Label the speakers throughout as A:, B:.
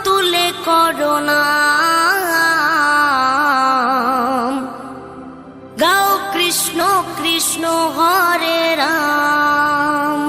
A: তুলে করোনা গাও কৃষ্ণ কৃষ্ণ হরে রাম।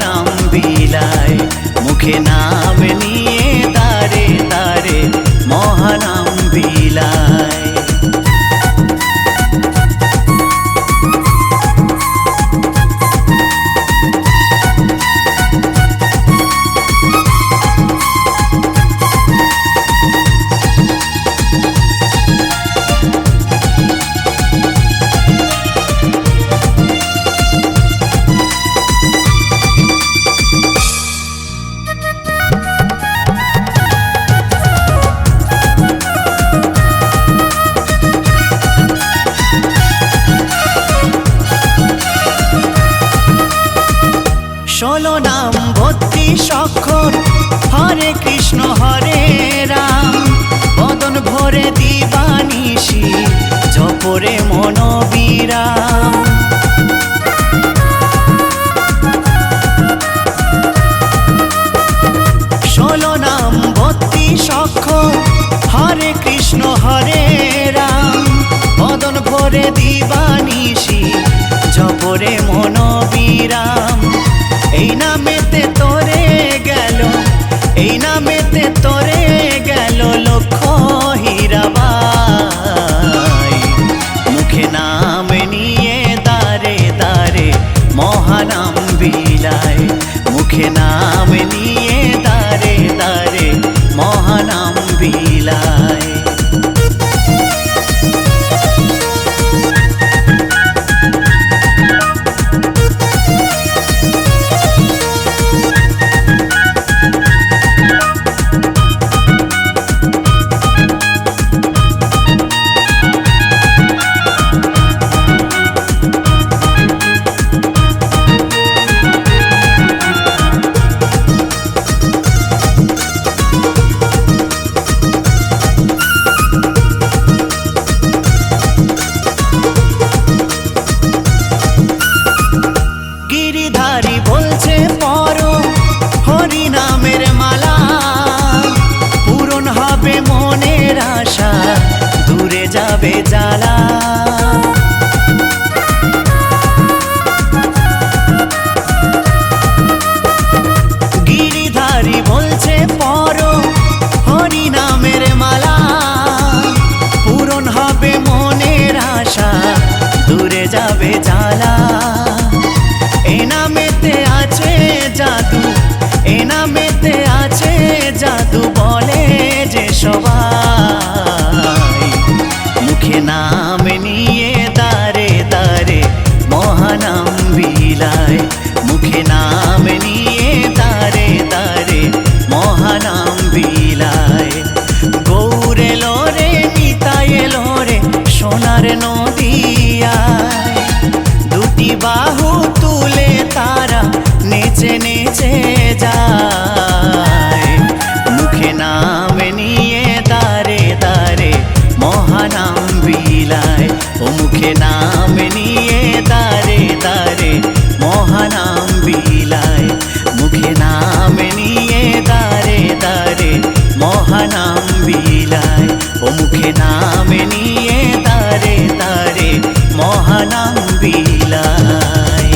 B: মহানাম বিলায়, মুখে নাম নিয়ে দারে দারে মহানাম বিলায়। ষোলো নাম 32 অক্ষর, হরে কৃষ্ণ হরে রাম, বদন ভরে দিবানিশি জপরে মনোবিরাম। ষোলো নাম 32 অক্ষর, হরে কৃষ্ণ হরে রাম, বদন ভরে দিবানিশি জপরে মনোবিরাম। এই নামেতে তোরে গেল, এই নামেতে তোরে গেল লক্ষ হীরাবাই, মুখে নাম নিয়ে দারে দারে মহানাম বিলায়, মুখে নাম নিয়ে দারে দারে মহানাম বিলায়। গিরিধারী বলছে পরো হরি নামের মালা, পূরণ হবে মনের আশা, দূরে যাবে জ্বালা। গিরিধারী বলছে পরো হরি নামের মালা, পূরণ হবে মনের আশা, দূরে যাবে জ্বালা। এ নামেতে আছে জাদু, এ নামেতে আছে জাদু বলে যে সবাই, মুখে নাম নিয়ে দারে দারে মহানাম বিলায়, মুখে নাম নিয়ে দারে দারে মহানাম বিলায়। গৌর এলো রে নিতাই এলো রে সোনার নদিয়ায়, দুটি বাহু তুলে তারা নেচে নেচে যায়, মুখে নাম নিয়ে দারে দারে মহানাম বিলায়, ও মুখে নাম নিয়ে দারে দারে মহানাম বিলায়, মুখে নাম নিয়ে দারে দারে মহানাম বিলায়, ও মুখে নাম নিয়ে দারে দারে মহানাম বিলায়।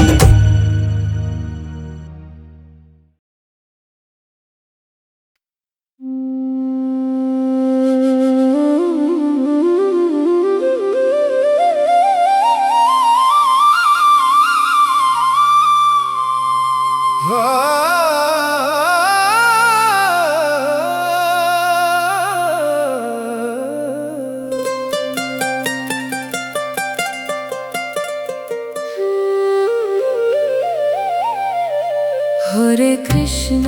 C: হরে কৃষ্ণ